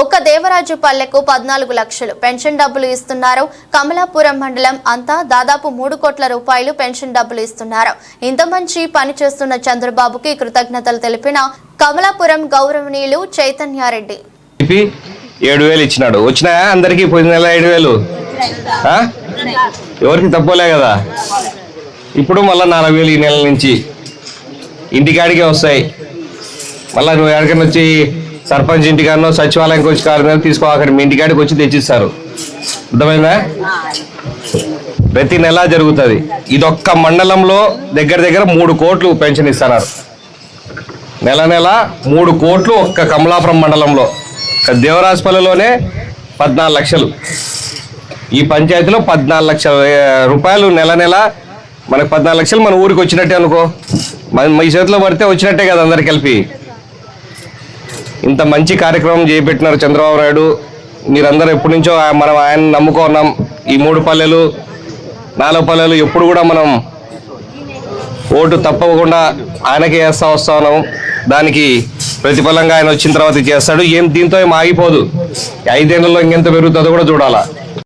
ఒక్క దేవరాజుపల్లెకు 14 లక్షలు పెన్షన్ డబ్బులు ఇస్తున్నారు. కమలాపురం మండలం అంతా దాదాపు 3 కోట్ల రూపాయలు పెన్షన్ డబ్బులు ఇస్తున్నారు. ఇంత మంచి పని చేస్తున్న చంద్రబాబుకి కృతజ్ఞతలు తెలిపిన కమలాపురం గౌరవనీయులు చైతన్యారెడ్డి 7,000 ఇచ్చినాడు. వచ్చినాయా అందరికి? పోయిన నెల 7,000 ఎవరికి తప్పలే కదా. ఇప్పుడు మళ్ళీ 4,000 ఈ నెల నుంచి ఇంటికాడికే వస్తాయి. మళ్ళీ నువ్వు ఎక్కడికైనా వచ్చి సర్పంచ్ ఇంటికాడనో సచివాలయంకి వచ్చి కాదు తీసుకో, అక్కడ మీ ఇంటికాడికి వచ్చి తెచ్చిస్తారు. అర్థమైందా? ప్రతి నెల జరుగుతుంది. ఇదొక్క మండలంలో దగ్గర 3 కోట్లు పెన్షన్ ఇస్తున్నారు. నెల 3 కోట్లు ఒక్క కమలాపురం మండలంలో. దేవరాజపల్లిలోనే 14 లక్షలు. ఈ పంచాయతీలో 14 లక్షల రూపాయలు నెల మనకు 14 లక్షలు మన ఊరికి వచ్చినట్టే అనుకో. మీ చేతిలో పడితే వచ్చినట్టే కదా అందరికి కలిపి. ఇంత మంచి కార్యక్రమం చేపట్టినారు చంద్రబాబు నాయుడు. మీరందరూ ఎప్పటి నుంచో మనం ఆయన నమ్ముకున్నాం. ఈ 3 పల్లెలు 4 పల్లెలు ఎప్పుడు కూడా మనం ఓటు తప్పకుండా ఆయనకే వేస్తా వస్తా ఉన్నాం. దానికి ప్రతిఫలంగా ఆయన వచ్చిన తర్వాత చేస్తాడు. దీంతో ఏం ఆగిపోదు. 5 ఏళ్లలో ఇంకెంత పెరుగుతుందో కూడా చూడాలా.